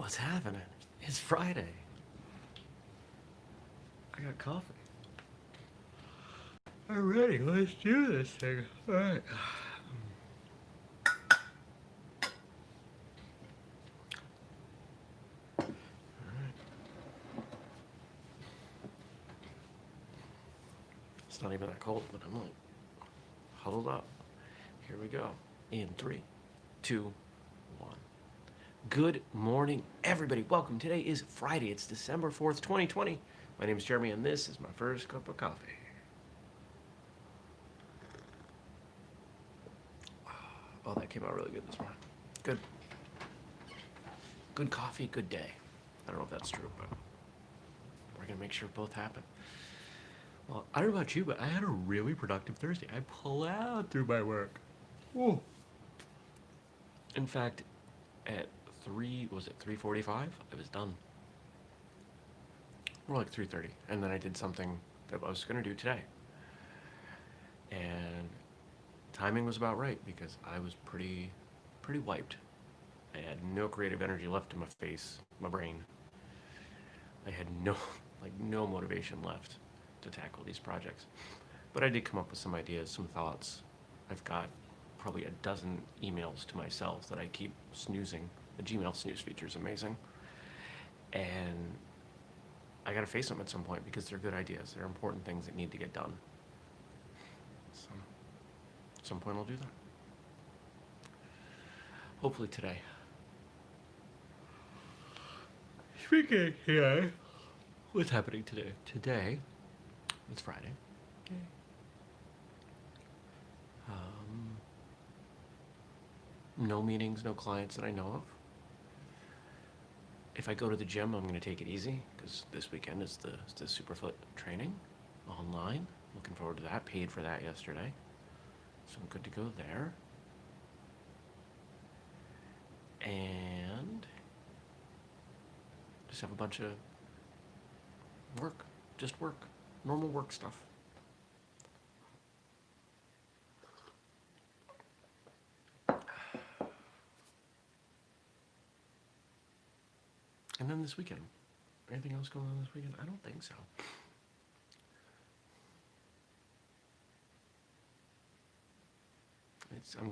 What's happening? It's Friday. I got coffee. I'm ready. Let's do this thing. All right. It's not even that cold, but I'm like huddled up. Here we go. In three, two, one. Good morning, everybody. Welcome. Today is Friday. It's December 4th, 2020. My name is Jeremy, and this is my first cup of coffee. Oh, that came out really good this morning. Good. Good coffee, good day. I don't know if that's true, but we're going to make sure both happen. Well, I don't know about you, but I had a really productive Thursday. I plowed through my work. Ooh. In fact, at 3:45? I was done. More like 3:30. And then I did something that I was going to do today. And timing was about right because I was pretty wiped. I had no creative energy left in my face, my brain. I had no motivation left to tackle these projects. But I did come up with some ideas, some thoughts. I've got probably a dozen emails to myself that I keep snoozing. The Gmail snooze feature is amazing. And I gotta face them at some point because they're good ideas. They're important things that need to get done. So, at some point I'll do that. Hopefully today. Speaking here, what's happening today? Today, it's Friday. Yay. No meetings, no clients that I know of. If I go to the gym, I'm going to take it easy because this weekend is the Superfoot training online. Looking forward to that. Paid for that yesterday. So I'm good to go there. And just have a bunch of work. Just work. Normal work stuff. And then this weekend. Anything else going on this weekend? I don't think so. I'm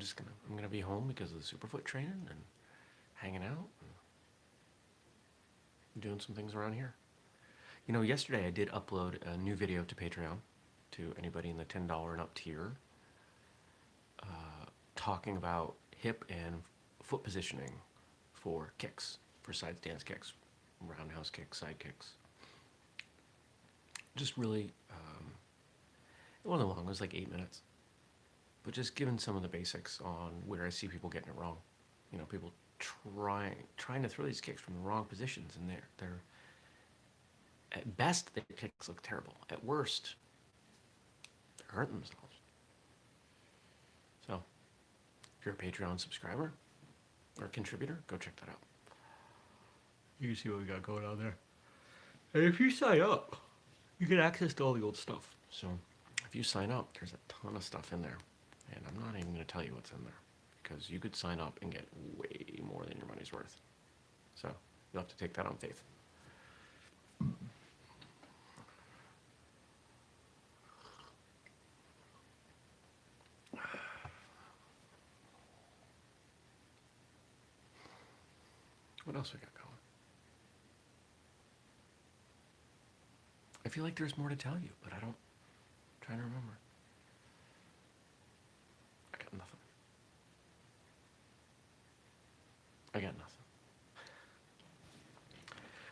gonna be home because of the Superfoot training and hanging out and doing some things around here. You know, yesterday I did upload a new video to Patreon to anybody in the $10 and up tier, talking about hip and foot positioning for kicks, for side stance kicks, roundhouse kicks, side kicks. Just really, it wasn't long, it was like 8 minutes. But just given some of the basics on where I see people getting it wrong. You know, people trying to throw these kicks from the wrong positions, and they're at best the kicks look terrible. At worst, they're hurting themselves. So, if you're a Patreon subscriber or contributor, go check that out. You can see what we got going on there. And if you sign up, you get access to all the old stuff. So, if you sign up, there's a ton of stuff in there. And I'm not even going to tell you what's in there because you could sign up and get way more than your money's worth. So you'll have to take that on faith. What else we got going? I feel like there's more to tell you, but I'm trying to remember. Nothing. I got nothing.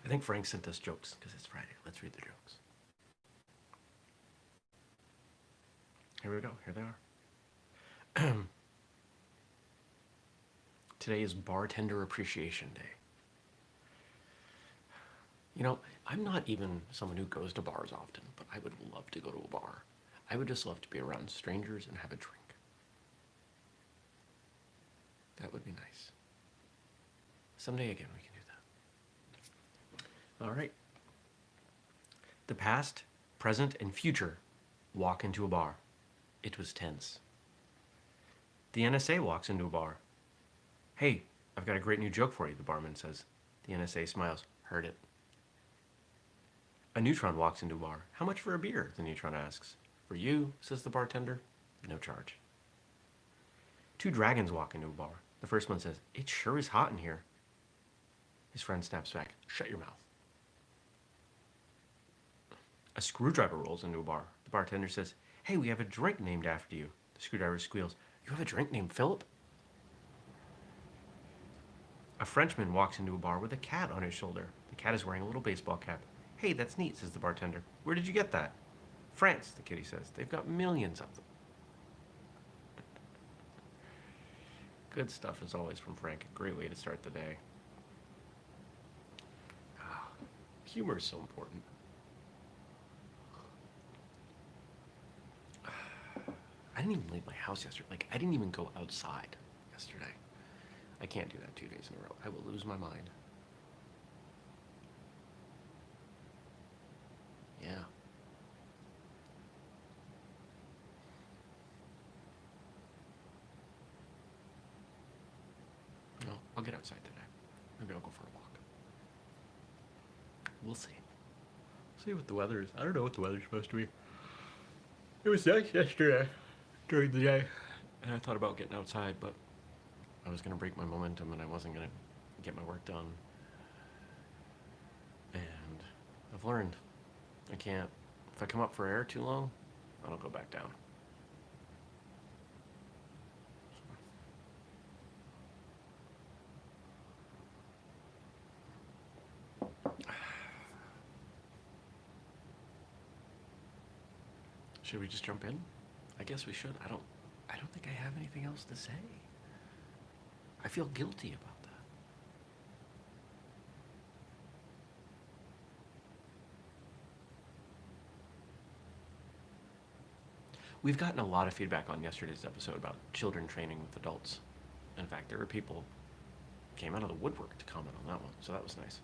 I think Frank sent us jokes because it's Friday. Let's read the jokes. Here we go. Here they are. Today is Bartender Appreciation Day. You know, I'm not even someone who goes to bars often, but I would love to go to a bar. I would just love to be around strangers and have a drink. That would be nice. Someday again we can do that. All right. The past, present, and future walk into a bar. It was tense. The NSA walks into a bar. Hey, I've got a great new joke for you, the barman says. The NSA smiles. Heard it. A neutron walks into a bar. How much for a beer? The neutron asks. For you, says the bartender. No charge. Two dragons walk into a bar. The first one says, it sure is hot in here. His friend snaps back. Shut your mouth. A screwdriver rolls into a bar. The bartender says, hey, we have a drink named after you. The screwdriver squeals, you have a drink named Philip? A Frenchman walks into a bar with a cat on his shoulder. The cat is wearing a little baseball cap. Hey, that's neat, says the bartender. Where did you get that? France, the kitty says. They've got millions of them. Good stuff, as always, from Frank. A great way to start the day. Humor is so important. I didn't even leave my house yesterday. Like, I didn't even go outside yesterday. I can't do that 2 days in a row. I will lose my mind. Yeah. No, I'll get outside today. Maybe I'll go for a walk. We'll see. See what the weather is. I don't know what the weather's supposed to be. It was nice yesterday during the day. And I thought about getting outside, but I was going to break my momentum and I wasn't going to get my work done. And I've learned I can't, if I come up for air too long, I don't go back down. Should we just jump in? I guess we should. I don't think I have anything else to say. I feel guilty about that. We've gotten a lot of feedback on yesterday's episode about children training with adults. In fact, there were people who came out of the woodwork to comment on that one, so that was nice.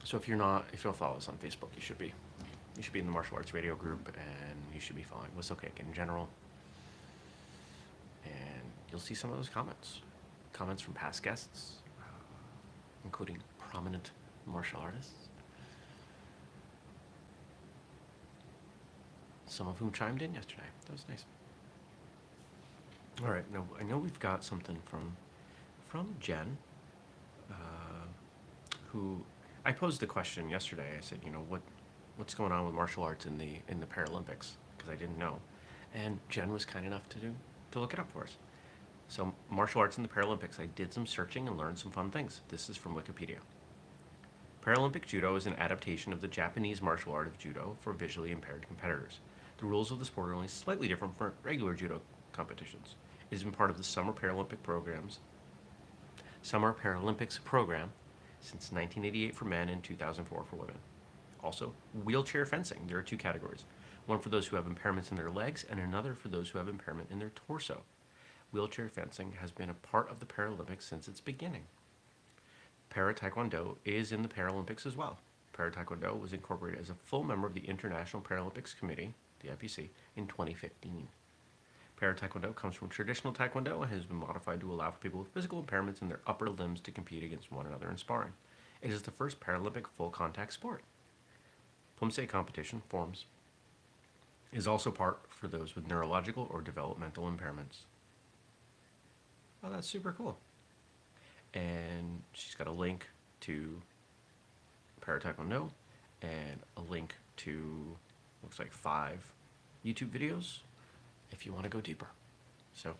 So if you don't follow us on Facebook, you should be. You should be in the martial arts radio group, and you should be following Whistlekick in general. And you'll see some of those comments. Comments from past guests, including prominent martial artists. Some of whom chimed in yesterday. That was nice. All right, now I know we've got something from Jen, who I posed the question yesterday. I said, what's going on with martial arts in the Paralympics? Because I didn't know, and Jen was kind enough to look it up for us. So martial arts in the Paralympics. I did some searching and learned some fun things. This is from Wikipedia. Paralympic Judo is an adaptation of the Japanese martial art of judo for visually impaired competitors. The rules of the sport are only slightly different from regular judo competitions. It has been part of the Summer Paralympics program since 1988 for men and 2004 for women. Also, wheelchair fencing. There are two categories. One for those who have impairments in their legs and another for those who have impairment in their torso. Wheelchair fencing has been a part of the Paralympics since its beginning. Para-Taekwondo is in the Paralympics as well. Para-Taekwondo was incorporated as a full member of the International Paralympics Committee, the IPC, in 2015. Para-Taekwondo comes from traditional Taekwondo and has been modified to allow for people with physical impairments in their upper limbs to compete against one another in sparring. It is the first Paralympic full-contact sport. Pumse competition forms is also part for those with neurological or developmental impairments. Oh, that's super cool. And she's got a link to Para-Taekwondo and a link to, looks like 5 YouTube videos if you want to go deeper. So,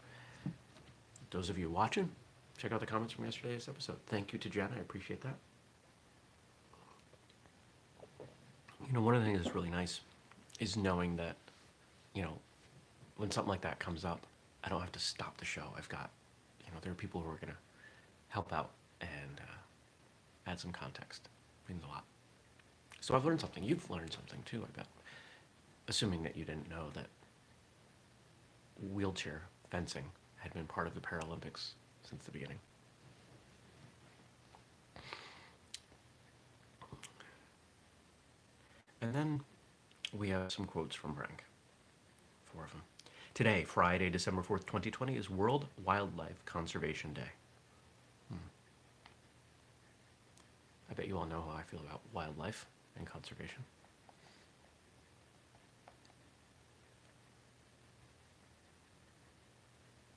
those of you watching, check out the comments from yesterday's episode. Thank you to Jen. I appreciate that. One of the things that's really nice is knowing that, when something like that comes up, I don't have to stop the show. I've got, there are people who are going to help out and add some context. It means a lot. So I've learned something. You've learned something too, I bet. Assuming that you didn't know that wheelchair fencing had been part of the Paralympics since the beginning. And then we have some quotes from Frank. 4 of them. Today, Friday, December 4th, 2020, is World Wildlife Conservation Day. all know how I feel about wildlife and conservation.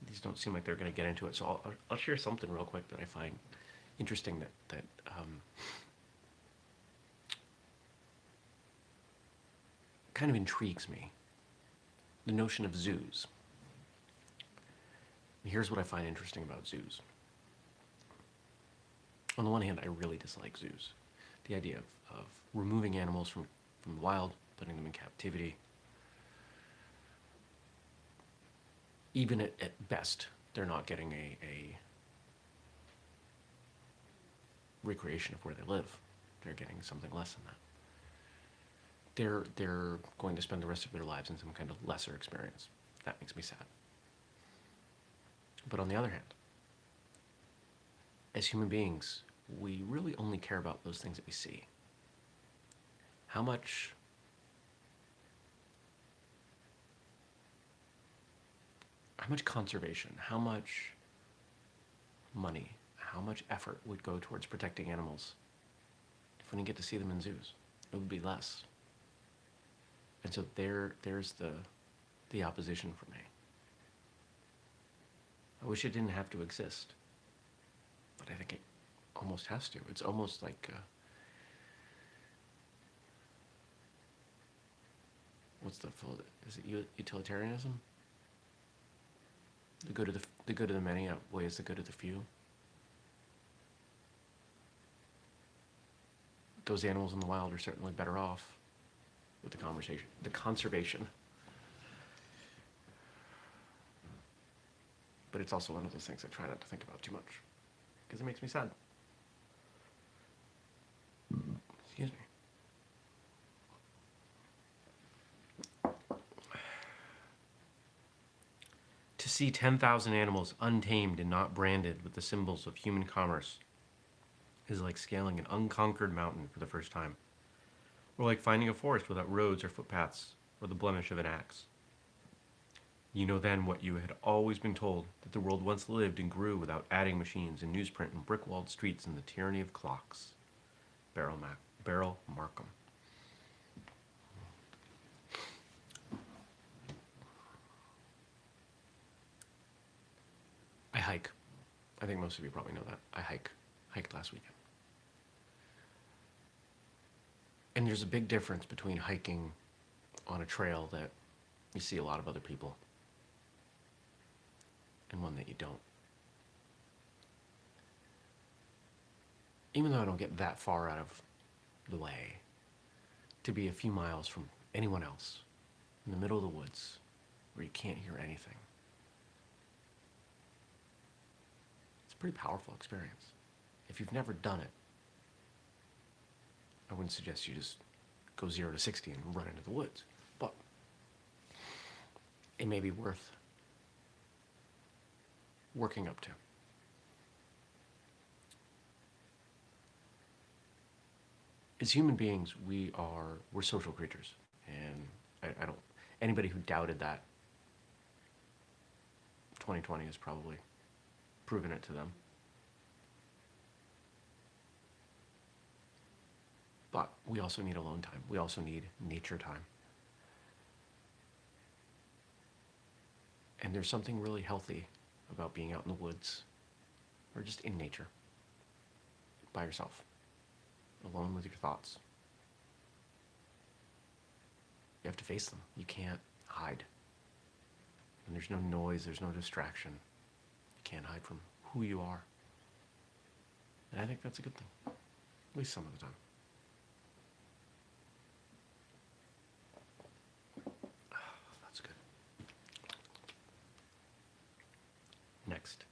These don't seem like they're going to get into it, so I'll share something real quick that I find interesting that kind of intrigues me. The notion of zoos. And here's what I find interesting about zoos. On the one hand, I really dislike zoos. The idea of removing animals from the wild, putting them in captivity. Even at best, they're not getting a recreation of where they live. They're getting something less than that. They're going to spend the rest of their lives in some kind of lesser experience. That makes me sad. But on the other hand, as human beings, we really only care about those things that we see. How much conservation, how much money, how much effort would go towards protecting animals if we didn't get to see them in zoos? It would be less. And so there's the opposition for me. I wish it didn't have to exist, but I think it almost has to. It's almost like is it utilitarianism? The good of the many outweighs the good of the few. Those animals in the wild are certainly better off with the conservation. But it's also one of those things I try not to think about too much, because it makes me sad. Excuse me. To see 10,000 animals untamed and not branded with the symbols of human commerce is like scaling an unconquered mountain for the first time, or like finding a forest without roads or footpaths, or the blemish of an axe. You know then what you had always been told, that the world once lived and grew without adding machines and newsprint and brick-walled streets and the tyranny of clocks. Beryl Markham. I hike. I think most of you probably know that. I hiked last weekend. And there's a big difference between hiking on a trail that you see a lot of other people and one that you don't. Even though I don't get that far out of the way, to be a few miles from anyone else, in the middle of the woods, where you can't hear anything, it's a pretty powerful experience. If you've never done it, I wouldn't suggest you just go 0 to 60 and run into the woods, but it may be worth working up to. As human beings, we're social creatures, and I don't, anybody who doubted that, 2020 has probably proven it to them. But we also need alone time. We also need nature time. And there's something really healthy about being out in the woods or just in nature by yourself, alone with your thoughts. You have to face them. You can't hide. And there's no noise, there's no distraction. You can't hide from who you are. And I think that's a good thing, at least some of the time. That's good. Next.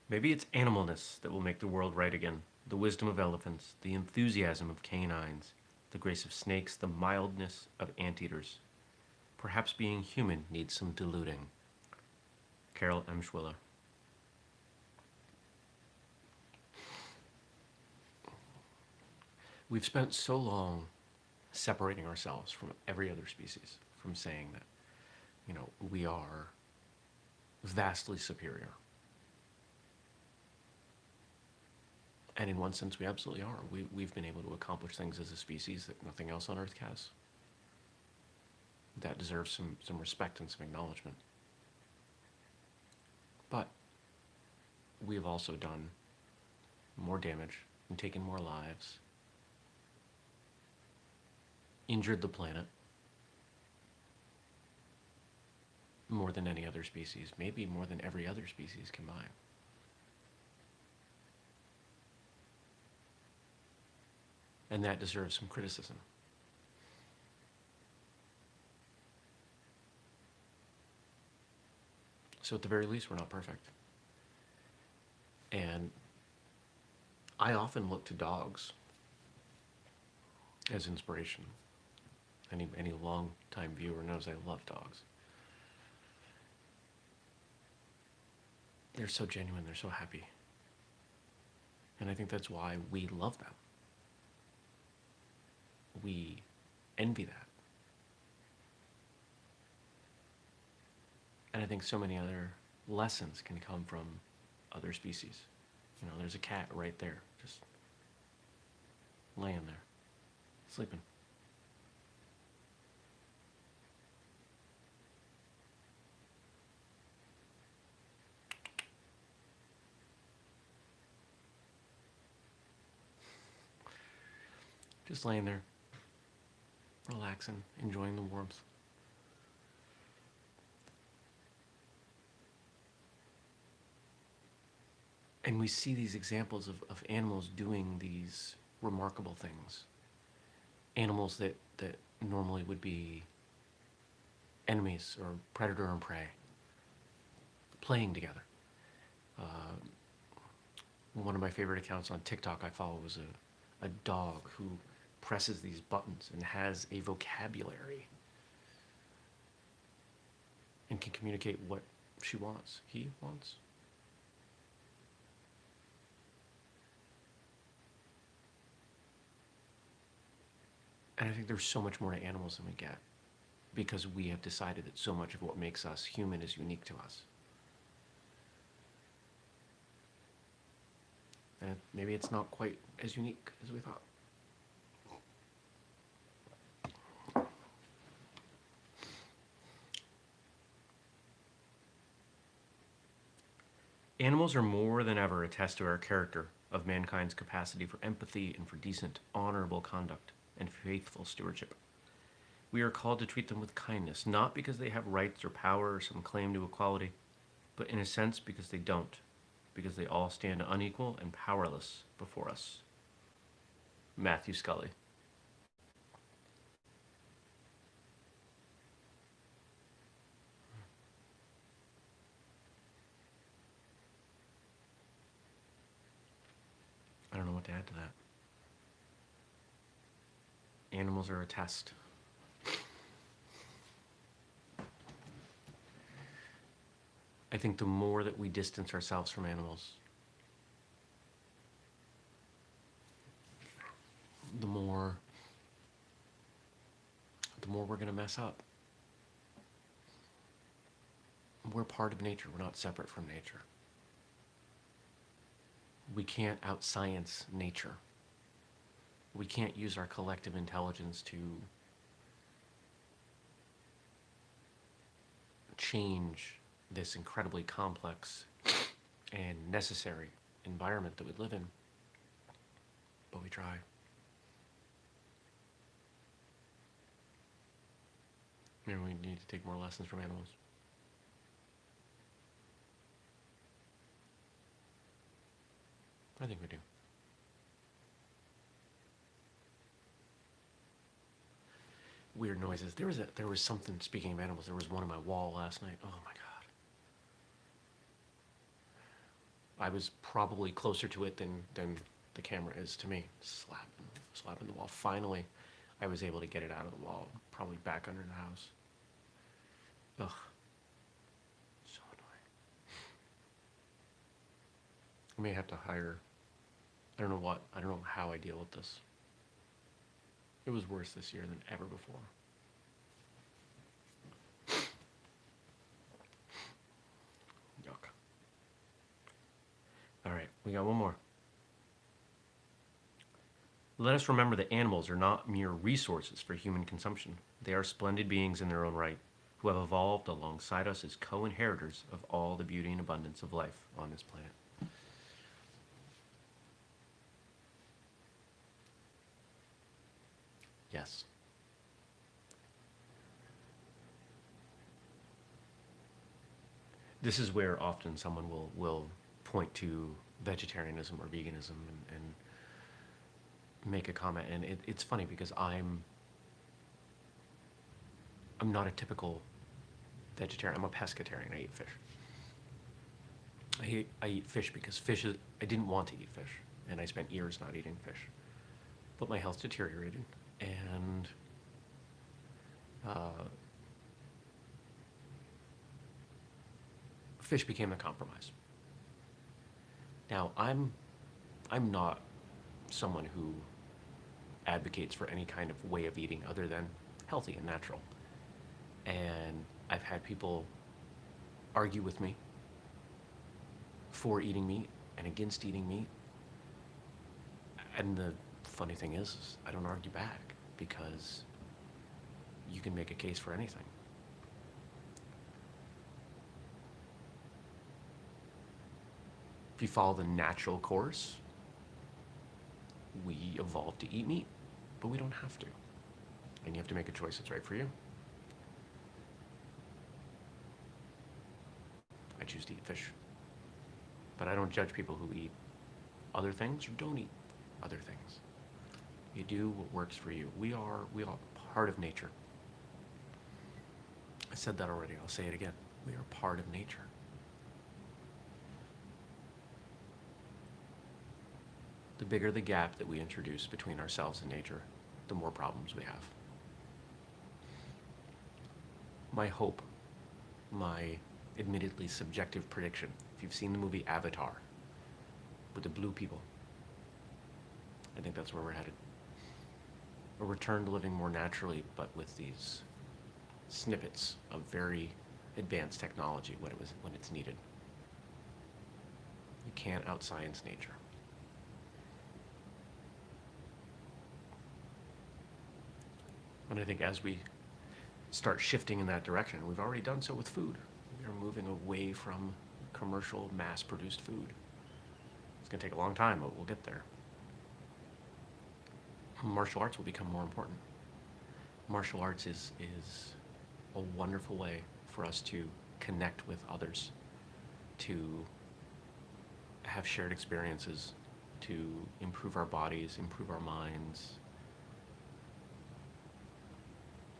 Maybe it's animalness that will make the world right again. The wisdom of elephants, the enthusiasm of canines, the grace of snakes, the mildness of anteaters. Perhaps being human needs some diluting. Carol Emshwiller. We've spent so long separating ourselves from every other species, from saying that, we are vastly superior. And in one sense, we absolutely are. We've been able to accomplish things as a species that nothing else on Earth has. That deserves some respect and some acknowledgement. But we have also done more damage and taken more lives, injured the planet more than any other species, maybe more than every other species combined. And that deserves some criticism. So at the very least, we're not perfect. And I often look to dogs as inspiration. Any long-time viewer knows I love dogs. They're so genuine, they're so happy. And I think that's why we love them. We envy that. And I think so many other lessons can come from other species. You know, there's a cat right there, just laying there, sleeping. Just laying there, relaxing, enjoying the warmth. And we see these examples of animals doing these remarkable things. Animals that normally would be enemies or predator and prey, playing together. One of my favorite accounts on TikTok I follow was a dog who presses these buttons and has a vocabulary and can communicate what she wants, he wants. And I think there's so much more to animals than we get because we have decided that so much of what makes us human is unique to us. And maybe it's not quite as unique as we thought. Animals are more than ever a test of our character, of mankind's capacity for empathy and for decent, honorable conduct and faithful stewardship. We are called to treat them with kindness, not because they have rights or power or some claim to equality, but in a sense because they don't, because they all stand unequal and powerless before us. Matthew Scully. I don't know what to add to that. Animals are a test. I think the more that we distance ourselves from animals, the more we're going to mess up. We're part of nature. We're not separate from nature. We can't out-science nature. We can't use our collective intelligence to change this incredibly complex and necessary environment that we live in, but we try. Maybe we need to take more lessons from animals. I think we do. Weird noises. There was something, speaking of animals, there was one on my wall last night. Oh my God. I was probably closer to it than the camera is to me. Slapping the wall. Finally, I was able to get it out of the wall, probably back under the house. Ugh. So annoying. I may have to hire, I don't know how I deal with this. It was worse this year than ever before. We got one more. Let us remember that animals are not mere resources for human consumption. They are splendid beings in their own right, who have evolved alongside us as co-inheritors of all the beauty and abundance of life on this planet. Yes. This is where often someone will point to vegetarianism or veganism and make a comment. And it's funny because I'm not a typical vegetarian. I'm a pescatarian. I eat fish. I eat fish because I didn't want to eat fish, and I spent years not eating fish. But my health deteriorated, and uh, fish became a compromise. Now, I'm not someone who advocates for any kind of way of eating other than healthy and natural. And I've had people argue with me for eating meat and against eating meat. And the funny thing is I don't argue back because you can make a case for anything. If you follow the natural course, we evolved to eat meat, but we don't have to. And you have to make a choice that's right for you. I choose to eat fish. But I don't judge people who eat other things or don't eat other things. You do what works for you. We are part of nature. I said that already. I'll say it again. We are part of nature. The bigger the gap that we introduce between ourselves and nature, the more problems we have. My hope, my admittedly subjective prediction, if you've seen the movie Avatar with the blue people, I think that's where we're headed. A return to living more naturally, but with these snippets of very advanced technology when it's needed. You can't outscience nature. And I think as we start shifting in that direction, we've already done so with food. We are moving away from commercial, mass-produced food. It's going to take a long time, but we'll get there. Martial arts will become more important. Martial arts is a wonderful way for us to connect with others, to have shared experiences, to improve our bodies, improve our minds.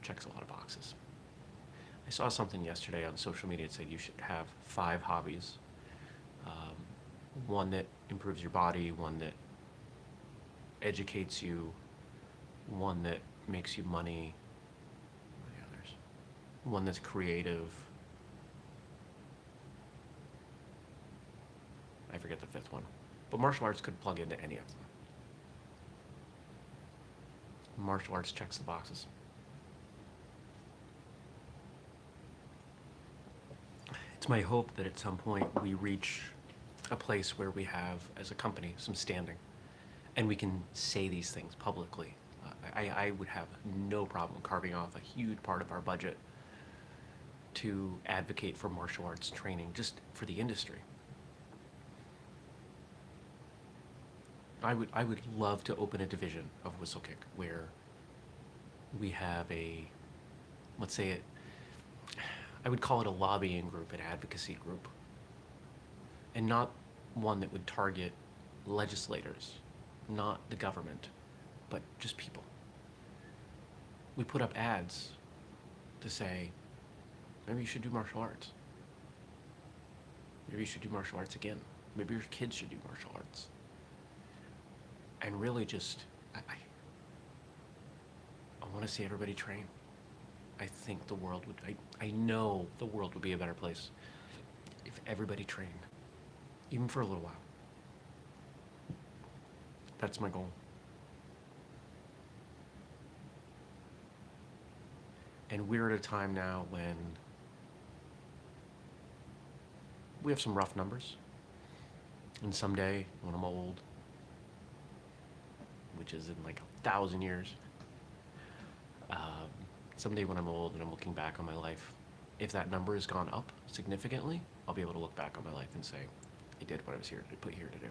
Checks a lot of boxes. I saw something yesterday on social media that said you should have 5 hobbies. One that improves your body, one that educates you, one that makes you money, what are the others? One that's creative. I forget the 5th one. But martial arts could plug into any of them. Martial arts checks the boxes. It's my hope that at some point we reach a place where we have, as a company, some standing, and we can say these things publicly. I would have no problem carving off a huge part of our budget to advocate for martial arts training, just for the industry. I would love to open a division of whistlekick where we have let's say it, I would call it a lobbying group, an advocacy group, and not one that would target legislators, not the government, but just people. We put up ads to say, maybe you should do martial arts. Maybe you should do martial arts again. Maybe your kids should do martial arts. And really just, I want to see everybody train. I think the world would, I know the world would be a better place if everybody trained, even for a little while. That's my goal. And we're at a time now when we have some rough numbers. And someday, when I'm old, which is in like 1,000 years, um, someday when I'm old and I'm looking back on my life, if that number has gone up significantly, I'll be able to look back on my life and say, I did what I was put here to do.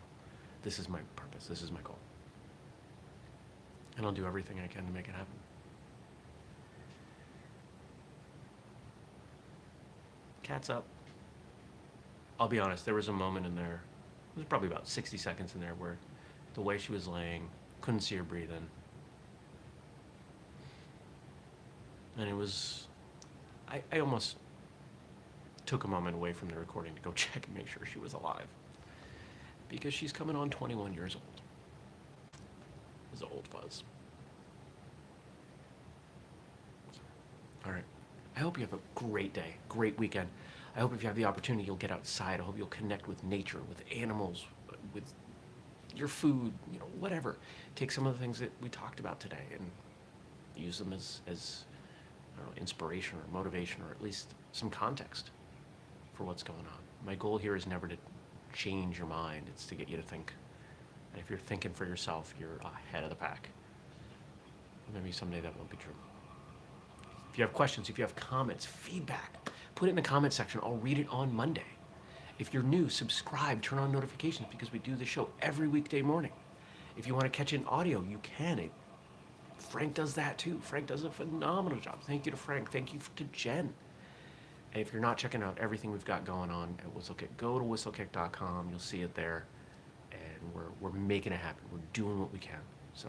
This is my purpose. This is my goal. And I'll do everything I can to make it happen. Cat's up. I'll be honest, there was a moment in there, it was probably about 60 seconds in there, where the way she was laying, couldn't see her breathing. And it was, I almost took a moment away from the recording to go check and make sure she was alive. Because she's coming on 21 years old. It's an old fuzz. All right. I hope you have a great day, great weekend. I hope if you have the opportunity, you'll get outside. I hope you'll connect with nature, with animals, with your food, whatever. Take some of the things that we talked about today and use them as I don't know, inspiration or motivation, or at least some context for what's going on. My goal here is never to change your mind. It's to get you to think. And if you're thinking for yourself, you're ahead of the pack. Maybe someday that won't be true. If you have questions, if you have comments, feedback, put it in the comment section. I'll read it on Monday. If you're new, subscribe, turn on notifications, because we do the show every weekday morning. If you want to catch it in audio, you can. Frank does that too. Frank does a phenomenal job. Thank you to Frank. Thank you to Jen. And if you're not checking out everything we've got going on at whistlekick, go to whistlekick.com. You'll see it there. And we're making it happen. We're doing what we can. So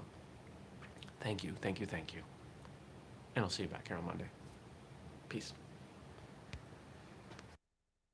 thank you. And I'll see you back here on Monday. Peace.